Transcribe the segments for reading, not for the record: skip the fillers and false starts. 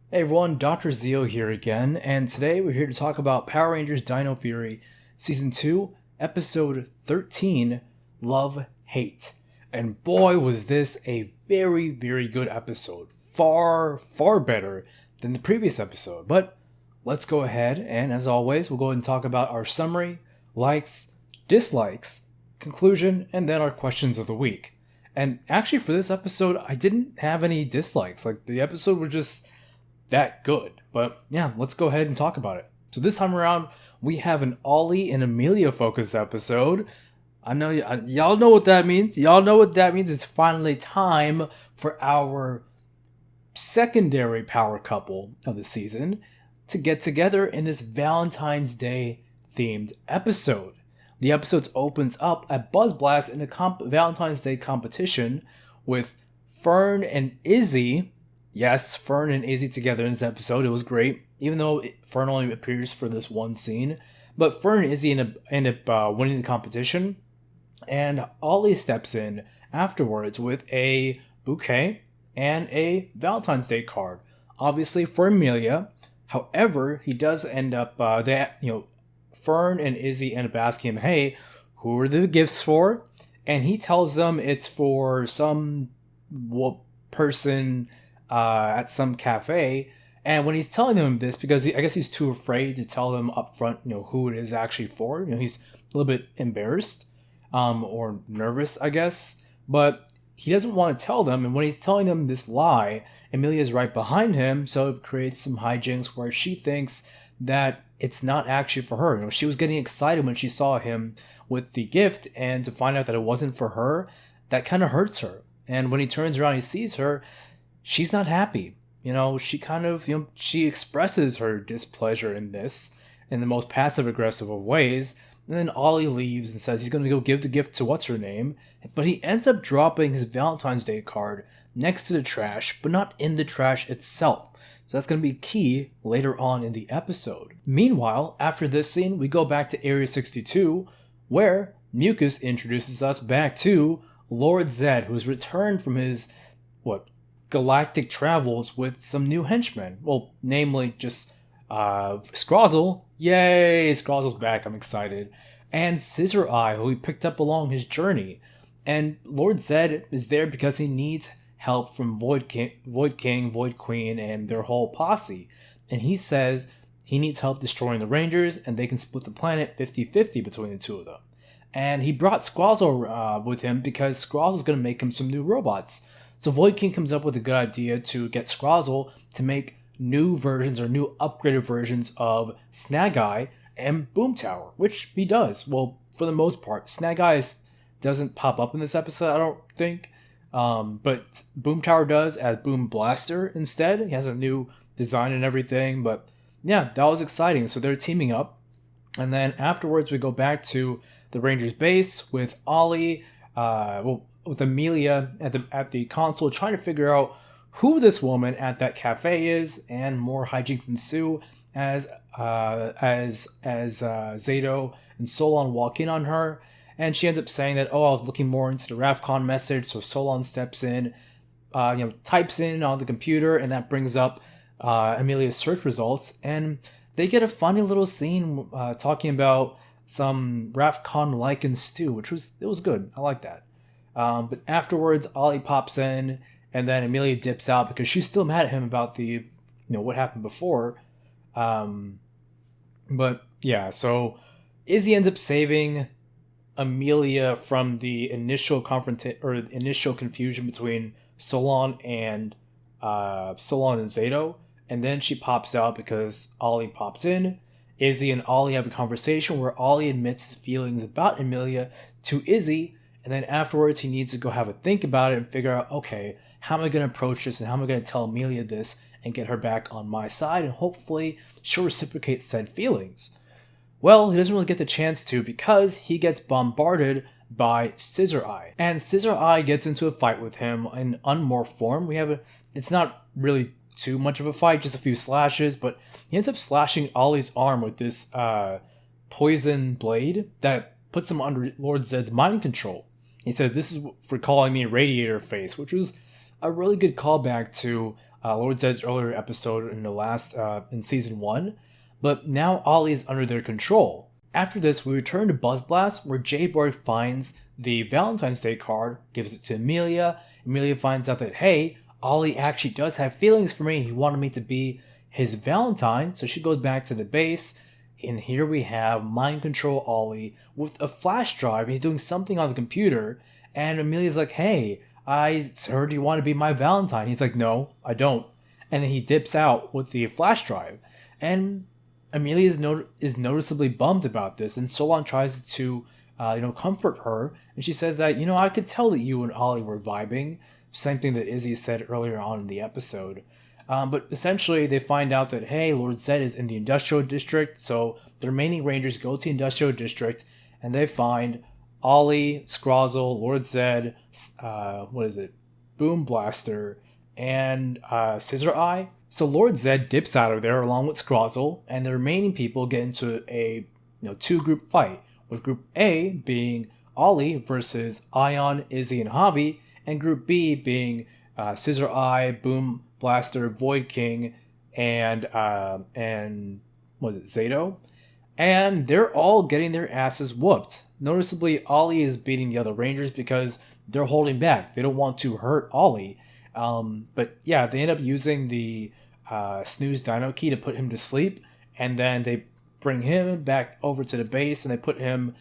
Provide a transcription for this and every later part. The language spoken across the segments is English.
Hey everyone, Dr. Zio here again, and today we're here to talk about Power Rangers Dino Fury Season 2, Episode 13, Love, Hate. And boy, was this a very, very good episode. Far, far better than the previous episode. But let's go ahead, and as always, we'll go ahead and talk about our summary, likes, dislikes, conclusion, and then our questions of the week. And actually, for this episode, I didn't have any dislikes. Like, the episode was just that good. But yeah, let's go ahead and talk about it. So this time around, we have an Ollie and Amelia focused episode. I know y'all know what that means. Y'all know what that means. It's finally time for our secondary power couple of the season to get together in this Valentine's Day themed episode. The episode opens up at Buzz Blast in a Valentine's Day competition with Fern and Izzy. Yes, Fern and Izzy together in this episode. It was great, even though Fern only appears for this one scene. But Fern and Izzy end up winning the competition, and Ollie steps in afterwards with a bouquet and a Valentine's Day card. Obviously for Amelia. However, he does end up Fern and Izzy end up asking him, "Hey, who are the gifts for?" And he tells them it's for some person at some cafe. And when he's telling them this, because I guess he's too afraid to tell them up front, who it is actually for. He's a little bit embarrassed, or nervous, I guess. But he doesn't want to tell them. And when he's telling them this lie, Amelia's right behind him, so it creates some hijinks where she thinks that it's not actually for her. She was getting excited when she saw him with the gift, and to find out that it wasn't for her, that kind of hurts her. And when he turns around, he sees her. She's not happy. She kind of, she expresses her displeasure in this in the most passive-aggressive of ways. And then Ollie leaves and says he's going to go give the gift to what's-her-name. But he ends up dropping his Valentine's Day card next to the trash, but not in the trash itself. So that's going to be key later on in the episode. Meanwhile, after this scene, we go back to Area 62, where Mucus introduces us back to Lord Zedd, who's returned from his, galactic travels with some new henchmen. Well, namely just Scrozzle. Yay, Scrozzle's back, I'm excited. And Scissor Eye, who he picked up along his journey. And Lord Zedd is there because he needs help from Void King, Void Queen, and their whole posse. And he says he needs help destroying the Rangers, and they can split the planet 50-50 between the two of them. And he brought Scrozzle with him because Scrozzle's going to make him some new robots. So Void King comes up with a good idea to get Scrozzle to make new versions or new upgraded versions of Snag Eye and Boom Tower, which he does. Well, for the most part, Snag Eye doesn't pop up in this episode, I don't think. But Boom Tower does as Boom Blaster instead. He has a new design and everything. But yeah, that was exciting. So they're teaming up. And then afterwards, we go back to the Rangers base with Ollie, with Amelia at the console, trying to figure out who this woman at that cafe is, and more hijinks ensue as Zato and Solon walk in on her, and she ends up saying that, I was looking more into the Rafkon message. So Solon steps in, types in on the computer, and that brings up Amelia's search results, and they get a funny little scene talking about some Rafkon lichen stew, which was good. I like that. But afterwards, Ollie pops in, and then Amelia dips out because she's still mad at him about the, what happened before. But yeah, so Izzy ends up saving Amelia from the initial initial confusion between Solon and Zato, and then she pops out because Ollie popped in. Izzy and Ollie have a conversation where Ollie admits his feelings about Amelia to Izzy. And then afterwards, he needs to go have a think about it and figure out, okay, how am I going to approach this, and how am I going to tell Amelia this and get her back on my side, and hopefully she'll reciprocate said feelings. Well, he doesn't really get the chance to because he gets bombarded by Scissor Eye. And Scissor Eye gets into a fight with him in unmorphed form. It's not really too much of a fight, just a few slashes, but he ends up slashing Ollie's arm with this poison blade that puts him under Lord Zedd's mind control. He said, "This is for calling me Radiator Face," which was a really good callback to Lord Zedd's earlier episode in the last in season 1, but now Ollie is under their control. After this, we return to Buzz Blast, where J-Boy finds the Valentine's Day card, gives it to Amelia. Amelia finds out that, hey, Ollie actually does have feelings for me, and he wanted me to be his Valentine, so she goes back to the base, and here we have Mind Control Ollie with a flash drive, and he's doing something on the computer, and Amelia's like, hey, I heard you want to be my Valentine. He's like, no, I don't. And then he dips out with the flash drive, and Amelia is noticeably bummed about this, and Solon tries to, comfort her, and she says that, I could tell that you and Ollie were vibing, same thing that Izzy said earlier on in the episode. But essentially, they find out that, hey, Lord Zedd is in the Industrial District, so the remaining Rangers go to the Industrial District, and they find Ollie, Scrozzle, Lord Zedd, Boom Blaster, and Scissor Eye. So Lord Zedd dips out of there along with Scrozzle, and the remaining people get into a two-group fight, with Group A being Ollie versus Ion, Izzy, and Javi, and Group B being Scissor Eye, Boom Blaster, Void King, and Zato? And they're all getting their asses whooped. Noticeably, Ollie is beating the other Rangers because they're holding back. They don't want to hurt Ollie. But yeah, they end up using the snooze Dino key to put him to sleep, and then they bring him back over to the base, and they put him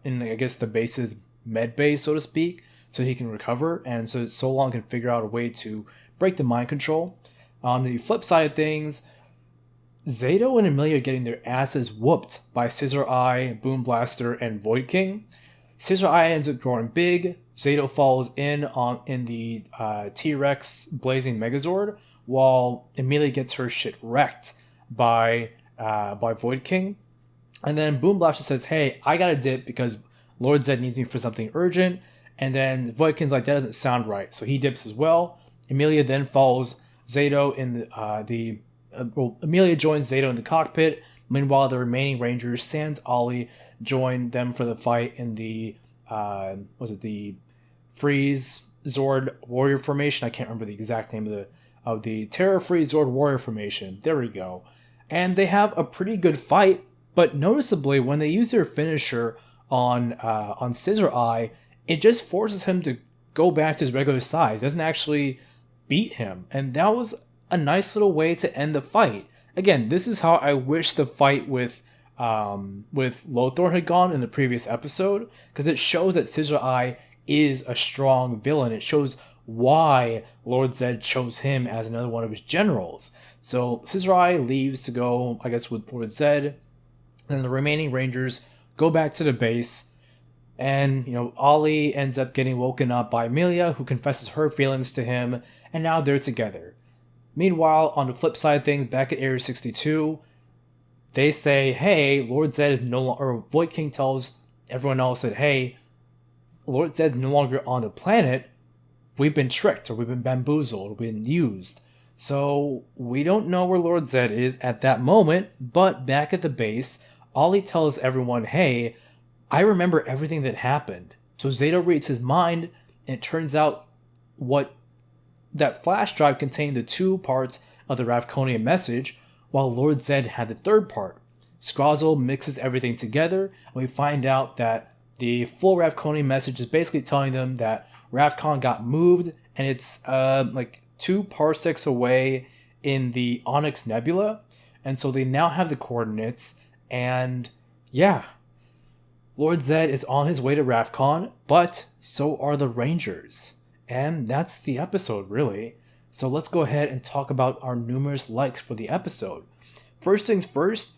in, I guess, the base's med bay, so to speak, so he can recover, and so Solon can figure out a way to break the mind control. On the flip side of things, Zato and Amelia are getting their asses whooped by Scissor Eye, Boom Blaster, and Void King. Scissor Eye ends up growing big. Zato falls in the T-Rex Blazing Megazord, while Amelia gets her shit wrecked by Void King. And then Boom Blaster says, hey, I gotta dip because Lord Zedd needs me for something urgent. And then Void King's like, that doesn't sound right. So he dips as well. Amelia then follows Zato in Amelia joins Zato in the cockpit. Meanwhile, the remaining Rangers, sans Ollie, join them for the fight in the the Freeze Zord Warrior Formation. I can't remember the exact name of the Terra Freeze Zord Warrior Formation. There we go. And they have a pretty good fight, but noticeably when they use their finisher on Scissor Eye, it just forces him to go back to his regular size. It doesn't actually beat him, and that was a nice little way to end the fight. Again, this is how I wish the fight with Lothor had gone in the previous episode, because it shows that Scissor Eye is a strong villain. It shows why Lord Zedd chose him as another one of his generals. So Scissor Eye leaves to go, I guess, with Lord Zedd, and the remaining Rangers go back to the base, and Ollie ends up getting woken up by Amelia, who confesses her feelings to him, and now they're together. Meanwhile, on the flip side of things, back at Area 62, they say, hey, Lord Zedd is no longer, or Void King tells everyone else that, hey, Lord Zedd is no longer on the planet. We've been tricked, or we've been bamboozled, we've been used. So we don't know where Lord Zedd is at that moment, but back at the base, Ollie tells everyone, hey, I remember everything that happened. So Zato reads his mind, and it turns out that flash drive contained the two parts of the Rafkonian message, while Lord Zedd had the third part. Scrozzle mixes everything together, and we find out that the full Rafkonian message is basically telling them that Rafkon got moved, and it's 2 parsecs away in the Onyx Nebula, and so they now have the coordinates, and yeah, Lord Zedd is on his way to Rafkon, but so are the Rangers. And that's the episode, really. So let's go ahead and talk about our numerous likes for the episode. First things first,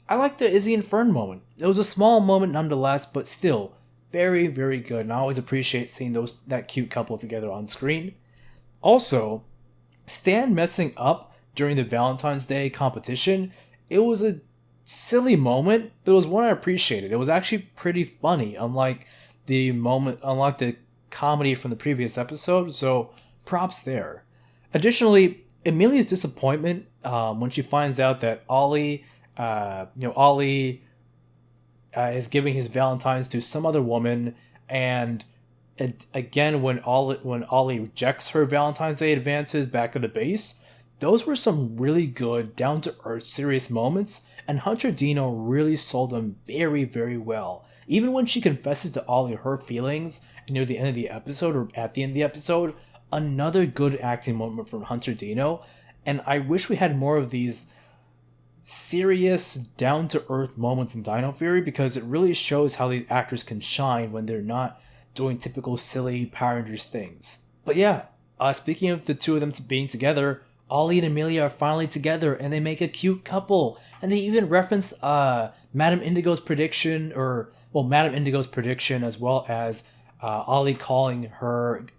I like the Izzy and Fern moment. It was a small moment nonetheless, but still very, very good. And I always appreciate seeing that cute couple together on screen. Also, Stan messing up during the Valentine's Day competition, it was a silly moment, but it was one I appreciated. It was actually pretty funny, unlike the comedy from the previous episode, so props there. Additionally, Amelia's disappointment when she finds out that Ollie is giving his Valentines to some other woman, and And again, when Ollie rejects her Valentine's Day advances back at the base, those were some really good, down to earth, serious moments, and Hunter Dino really sold them very, very well. Even when she confesses to Ollie her feelings near the end of the episode or at the end of the episode, another good acting moment from Hunter Dino. And I wish we had more of these serious, down to earth moments in Dino Fury, because it really shows how these actors can shine when they're not doing typical silly Power Rangers things. But yeah, speaking of the two of them being together, Ollie and Amelia are finally together, and they make a cute couple. And they even reference Madame Indigo's prediction, Madame Indigo's prediction, as well as Ollie calling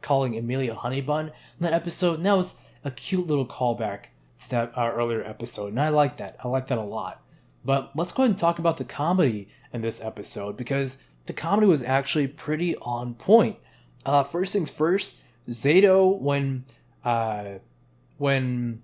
Amelia Honey Bun in that episode. And that was a cute little callback to that earlier episode, and I like that. I like that a lot. But let's go ahead and talk about the comedy in this episode, because the comedy was actually pretty on point. First things first, Zato, when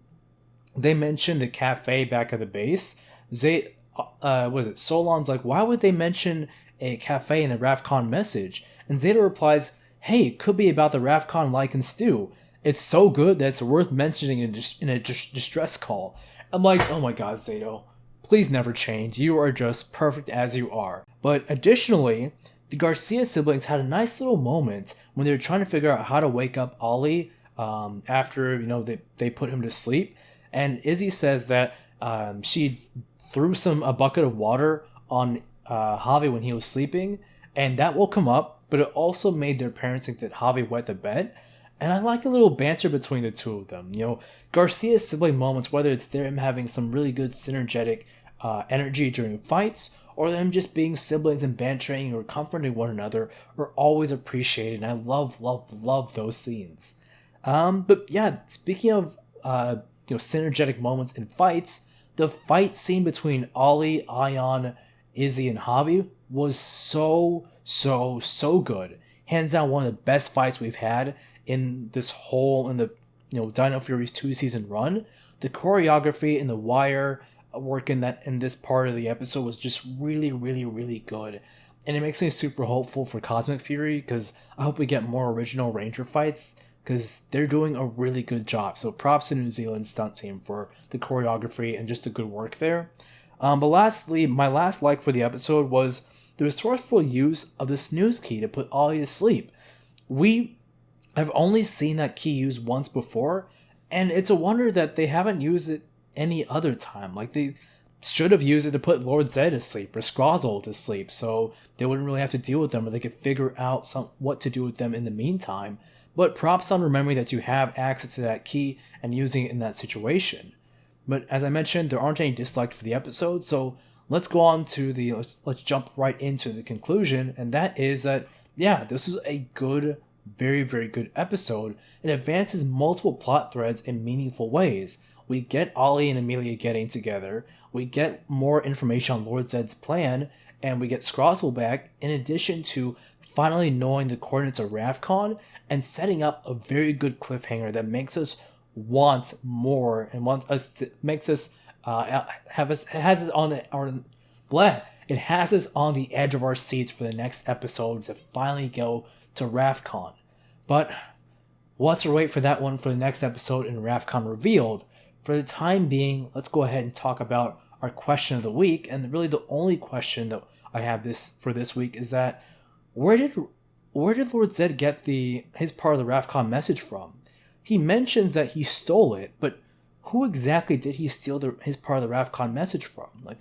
they mentioned the cafe back at the base, Solon's like, why would they mention a cafe in a Rafkon message? And Zato replies, hey, it could be about the Rafkon lichen stew. It's so good that it's worth mentioning in a distress call. I'm like, oh my god, Zato, please never change. You are just perfect as you are. But additionally, the Garcia siblings had a nice little moment when they were trying to figure out how to wake up Ollie after they put him to sleep. And Izzy says that she threw a bucket of water on Javi when he was sleeping, and that woke him up. But it also made their parents think that Javi wet the bed. And I like the little banter between the two of them. Garcia's sibling moments, whether it's them having some really good synergetic energy during fights, or them just being siblings and bantering or comforting one another, are always appreciated. And I love those scenes. But yeah, speaking of synergetic moments in fights, the fight scene between Ollie, Ion, Izzy, and Javi was so good. Hands down, one of the best fights we've had in the Dino Fury's 2-season run. The choreography and the wire work in this part of the episode was just really good, and it makes me super hopeful for Cosmic Fury, because I hope we get more original Ranger fights, because they're doing a really good job. So props to New Zealand stunt team for the choreography and just the good work there. But lastly, my last like for the episode was the resourceful use of the snooze key to put Ollie to sleep. I've only seen that key used once before, and it's a wonder that they haven't used it any other time. Like, they should have used it to put Lord Zedd to sleep or Scrozzle to sleep, so they wouldn't really have to deal with them, or they could figure out what to do with them in the meantime. But props on remembering that you have access to that key and using it in that situation. But as I mentioned, there aren't any dislikes for the episode, so let's go on to let's jump right into the conclusion, and that is that, yeah, this is a good, very good episode. It advances multiple plot threads in meaningful ways. We get Ollie and Amelia getting together, we get more information on Lord Zedd's plan, and we get Scrozzle back, in addition to finally knowing the coordinates of Rafkon and setting up a very good cliffhanger that makes us want more and makes us it has us on the edge of our seats for the next episode to finally go to Rafkon. But we'll have to wait for that one for the next episode in Rafkon Revealed. For the time being, let's go ahead and talk about our question of the week. And really the only question that I have for this week is that where did Lord Zedd get his part of the Rafkon message from? He mentions that he stole it, but who exactly did he steal his part of the Rafkon message from? I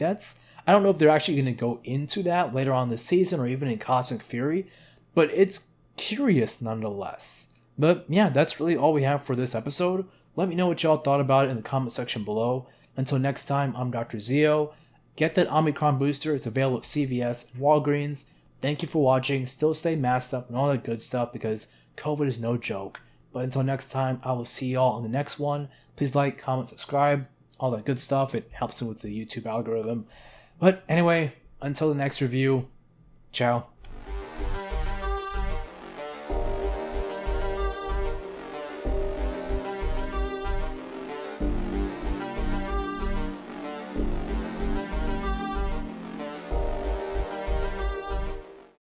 don't know if they're actually going to go into that later on this season or even in Cosmic Fury, but it's curious nonetheless. But yeah, that's really all we have for this episode. Let me know what y'all thought about it in the comment section below. Until next time, I'm Dr. Zio. Get that Omicron booster. It's available at CVS and Walgreens. Thank you for watching. Still stay masked up and all that good stuff, because COVID is no joke. But until next time, I will see y'all on the next one. Please like, comment, subscribe, all that good stuff. It helps me with the YouTube algorithm. But anyway, until the next review, ciao.